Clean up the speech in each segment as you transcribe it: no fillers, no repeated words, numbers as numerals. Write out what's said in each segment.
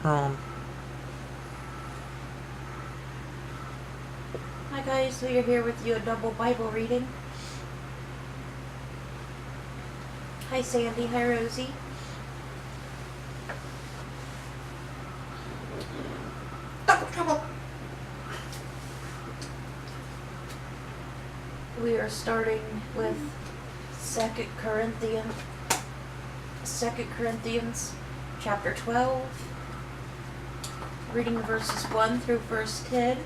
Hi guys, we are here with you a double Bible reading. Hi Sandy, hi Rosie. Double. We are starting with 2 Corinthians chapter 12, reading verses 1 through verse 10.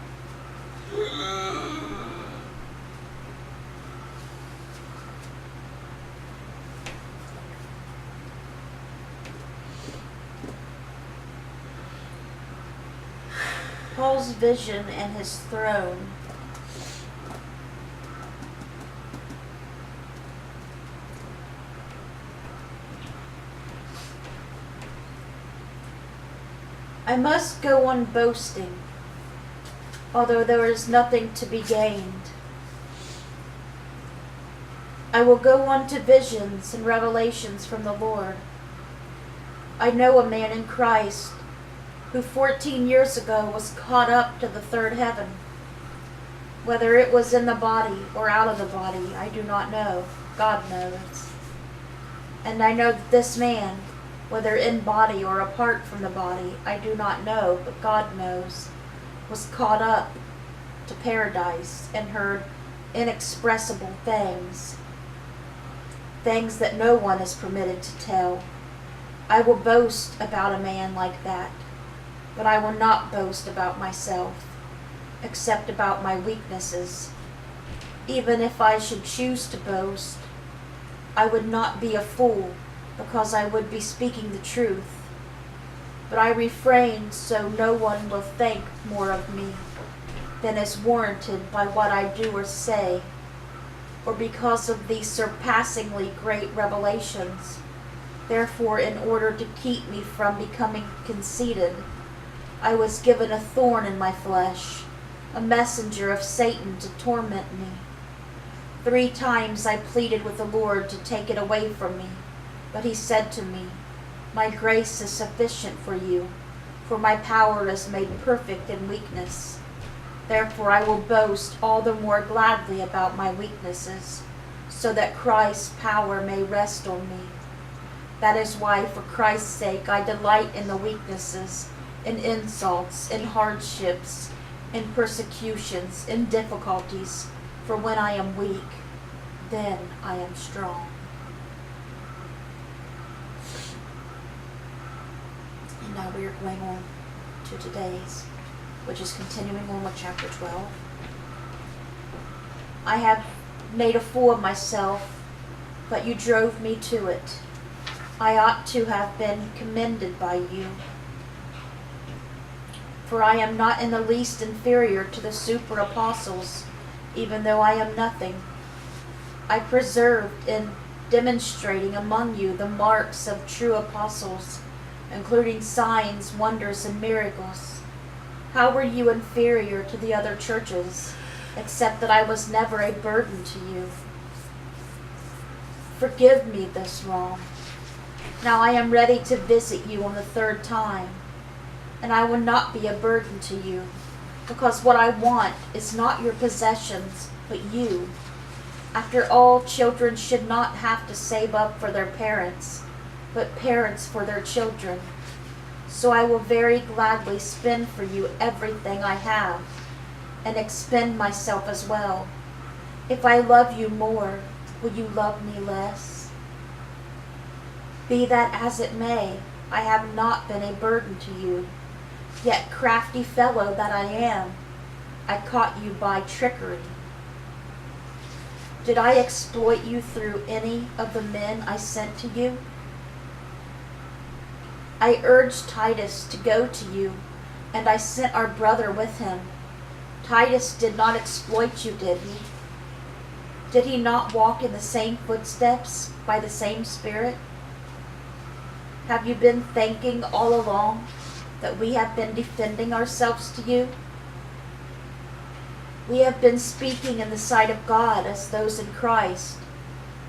Paul's vision and his throne. I must go on boasting, although there is nothing to be gained. I will go on to visions and revelations from the Lord. I know a man in Christ who 14 years ago was caught up to the third heaven. Whether it was in the body or out of the body, I do not know. God knows. And I know that this man, whether in body or apart from the body, I do not know, but God knows, was caught up to paradise and heard inexpressible things that no one is permitted to tell. I will boast about a man like that, but I will not boast about myself, except about my weaknesses. Even if I should choose to boast, I would not be a fool, because I would be speaking the truth. But I refrain so no one will think more of me than is warranted by what I do or say, or because of these surpassingly great revelations. Therefore, in order to keep me from becoming conceited, I was given a thorn in my flesh, a messenger of Satan to torment me. 3 times I pleaded with the Lord to take it away from me, but he said to me, "My grace is sufficient for you, for my power is made perfect in weakness. Therefore I will boast all the more gladly about my weaknesses, so that Christ's power may rest on me. That is why, for Christ's sake, I delight in the weaknesses, in insults, in hardships, in persecutions, in difficulties, for when I am weak, then I am strong." And now we are going on to today's, which is continuing on with chapter 12. I have made a fool of myself, but you drove me to it. I ought to have been commended by you, for I am not in the least inferior to the super apostles, even though I am nothing. I persevered in demonstrating among you the marks of true apostles, including signs, wonders, and miracles. How were you inferior to the other churches, except that I was never a burden to you? Forgive me this wrong. Now I am ready to visit you on the 3rd time, and I will not be a burden to you, because what I want is not your possessions, but you. After all, children should not have to save up for their parents, but parents for their children. So I will very gladly spend for you everything I have, and expend myself as well. If I love you more, will you love me less? Be that as it may, I have not been a burden to you. Yet, crafty fellow that I am, I caught you by trickery. Did I exploit you through any of the men I sent to you? I urged Titus to go to you, and I sent our brother with him. Titus did not exploit you, did he? Did he not walk in the same footsteps by the same Spirit? Have you been thinking all along that we have been defending ourselves to you? We have been speaking in the sight of God as those in Christ,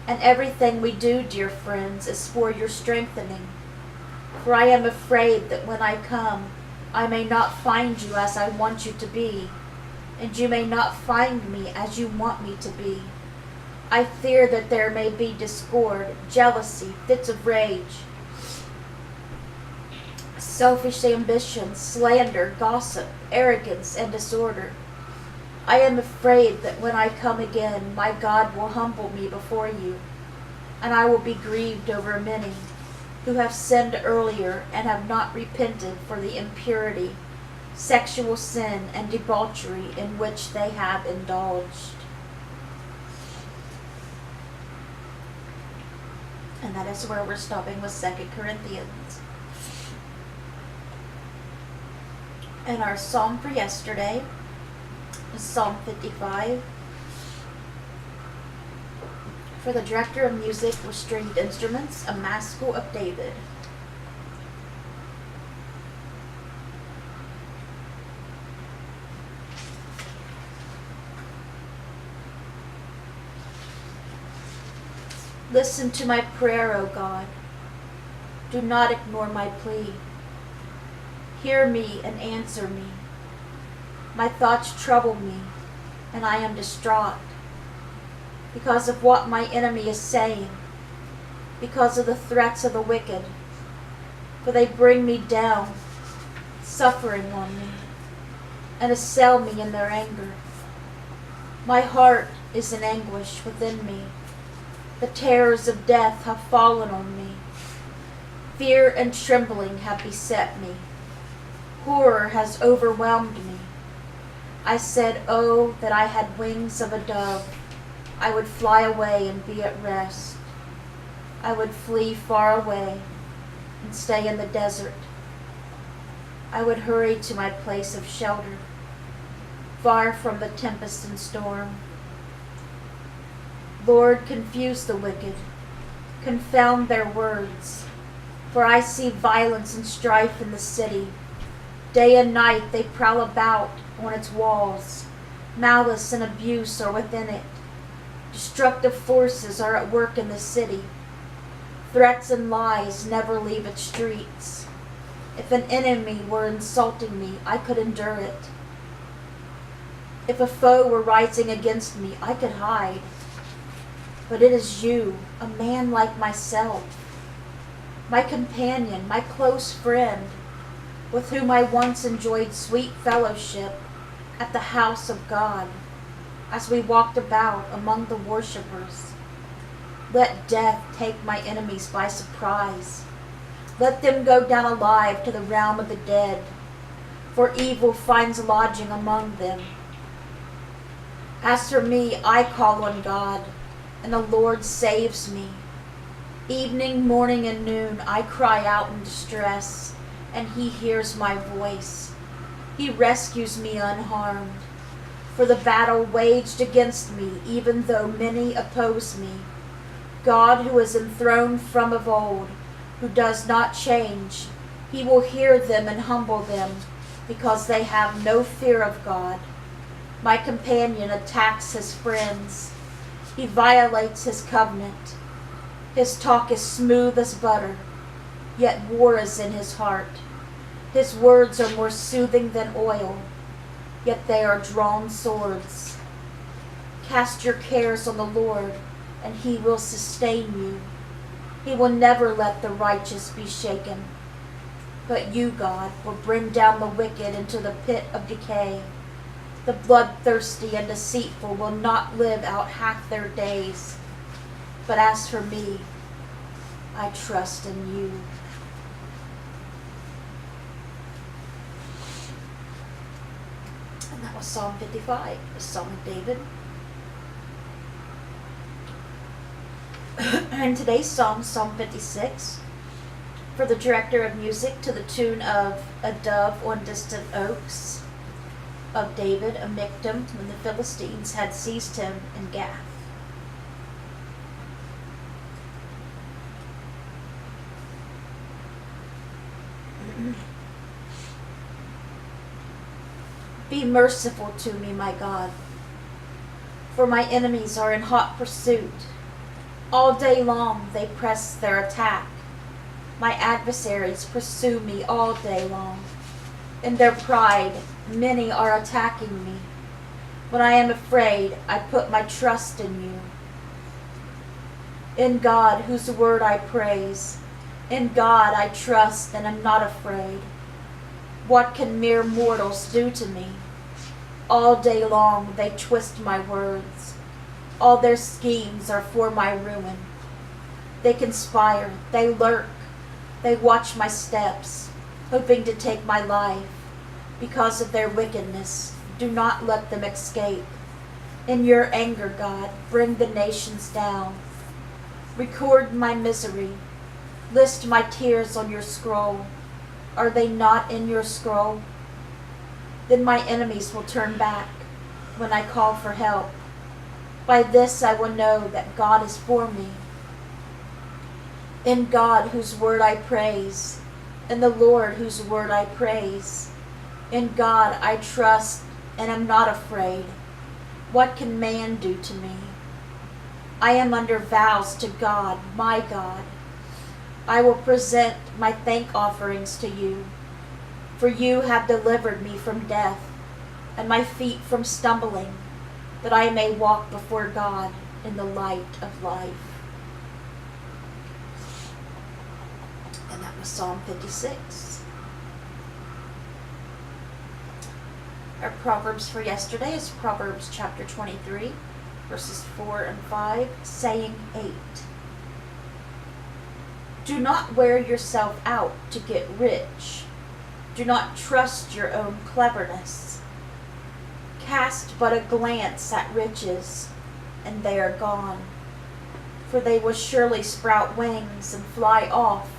and everything we do, dear friends, is for your strengthening. For I am afraid that when I come, I may not find you as I want you to be, and you may not find me as you want me to be. I fear that there may be discord, jealousy, fits of rage, selfish ambition, slander, gossip, arrogance, and disorder. I am afraid that when I come again, my God will humble me before you, and I will be grieved over many who have sinned earlier and have not repented for the impurity, sexual sin, and debauchery in which they have indulged. And that is where we're stopping with 2 Corinthians. And our psalm for yesterday is Psalm 55. For the director of music with stringed instruments, a Maskell of David. Listen to my prayer, O God. Do not ignore my plea. Hear me and answer me. My thoughts trouble me, and I am distraught because of what my enemy is saying, because of the threats of the wicked. For they bring me down, suffering on me, and assail me in their anger. My heart is in anguish within me. The terrors of death have fallen on me. Fear and trembling have beset me. Horror has overwhelmed me. I said, oh, that I had wings of a dove. I would fly away and be at rest. I would flee far away and stay in the desert. I would hurry to my place of shelter, far from the tempest and storm. Lord, confuse the wicked, confound their words, for I see violence and strife in the city. Day and night they prowl about on its walls. Malice and abuse are within it. Destructive forces are at work in the city. Threats and lies never leave its streets. If an enemy were insulting me, I could endure it. If a foe were rising against me, I could hide. But it is you, a man like myself, my companion, my close friend, with whom I once enjoyed sweet fellowship at the house of God, as we walked about among the worshippers. Let death take my enemies by surprise. Let them go down alive to the realm of the dead, for evil finds lodging among them. As for me, I call on God, and the Lord saves me. Evening, morning, and noon I cry out in distress, and he hears my voice. He rescues me unharmed. For the battle waged against me, even though many oppose me. God, who is enthroned from of old, who does not change, he will hear them and humble them, because they have no fear of God. My companion attacks his friends. He violates his covenant. His talk is smooth as butter, yet war is in his heart. His words are more soothing than oil, yet they are drawn swords. Cast your cares on the Lord, and he will sustain you. He will never let the righteous be shaken. But you, God, will bring down the wicked into the pit of decay. The bloodthirsty and deceitful will not live out half their days. But as for me, I trust in you. And that was Psalm 55, the Psalm of David. And today's Psalm, Psalm 56, for the director of music to the tune of A Dove on Distant Oaks, of David, a Michtam, when the Philistines had seized him in Gath. Be merciful to me, my God, for my enemies are in hot pursuit. All day long they press their attack. My adversaries pursue me all day long. In their pride, many are attacking me. When I am afraid, I put my trust in you. In God, whose word I praise. In God I trust and am not afraid. What can mere mortals do to me? All day long they twist my words. All their schemes are for my ruin. They conspire, they lurk, they watch my steps, hoping to take my life. Because of their wickedness, do not let them escape. In your anger, God, bring the nations down. Record my misery. List my tears on your scroll. Are they not in your scroll? Then my enemies will turn back when I call for help. By this I will know that God is for me. In God, whose word I praise. In the Lord, whose word I praise. In God I trust and am not afraid. What can man do to me? I am under vows to God, my God. I will present my thank offerings to you, for you have delivered me from death, and my feet from stumbling, that I may walk before God in the light of life. And that was Psalm 56. Our Proverbs for yesterday is Proverbs chapter 23, verses 4 and 5, saying 8. Do not wear yourself out to get rich. Do not trust your own cleverness. Cast but a glance at riches, and they are gone, for they will surely sprout wings and fly off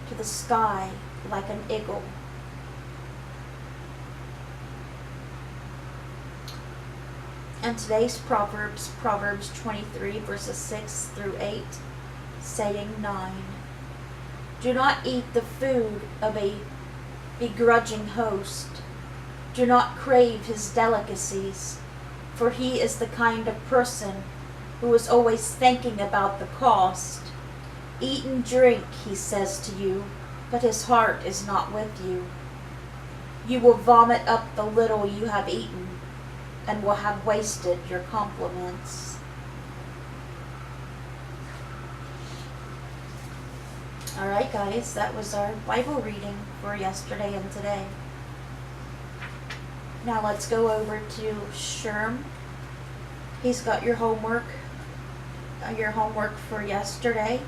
to the sky like an eagle. And today's Proverbs, Proverbs 23, verses 6 through 8, saying 9. Do not eat the food of a begrudging host. Do not crave his delicacies, for he is the kind of person who is always thinking about the cost. Eat and drink, he says to you, but his heart is not with you. You will vomit up the little you have eaten, and will have wasted your compliments. Alright guys, that was our Bible reading for yesterday and today. Now let's go over to Sherm. He's got your homework for yesterday.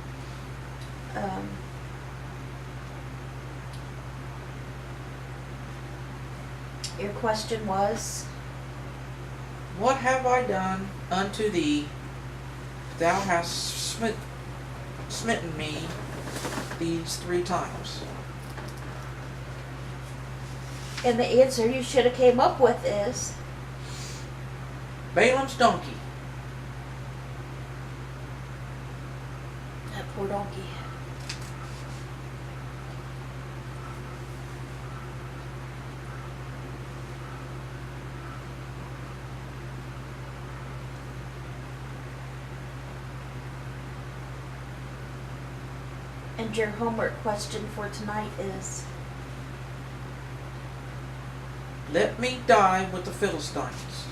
Your question was, what have I done unto thee? Thou hast smitten me these 3 times. and the answer you should have came up with is Balaam's donkey. that poor donkey. And your homework question for tonight is, Let me die with the Philistines.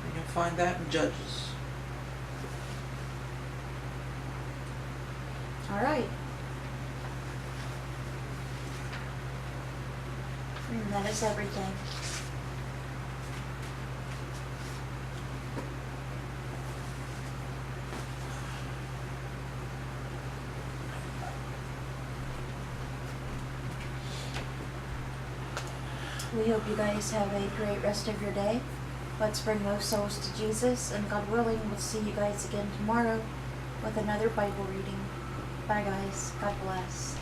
And you'll find that in Judges. all right. And that is everything. We hope you guys have a great rest of your day. Let's bring those souls to Jesus, and God willing, we'll see you guys again tomorrow with another Bible reading. Bye guys. God bless.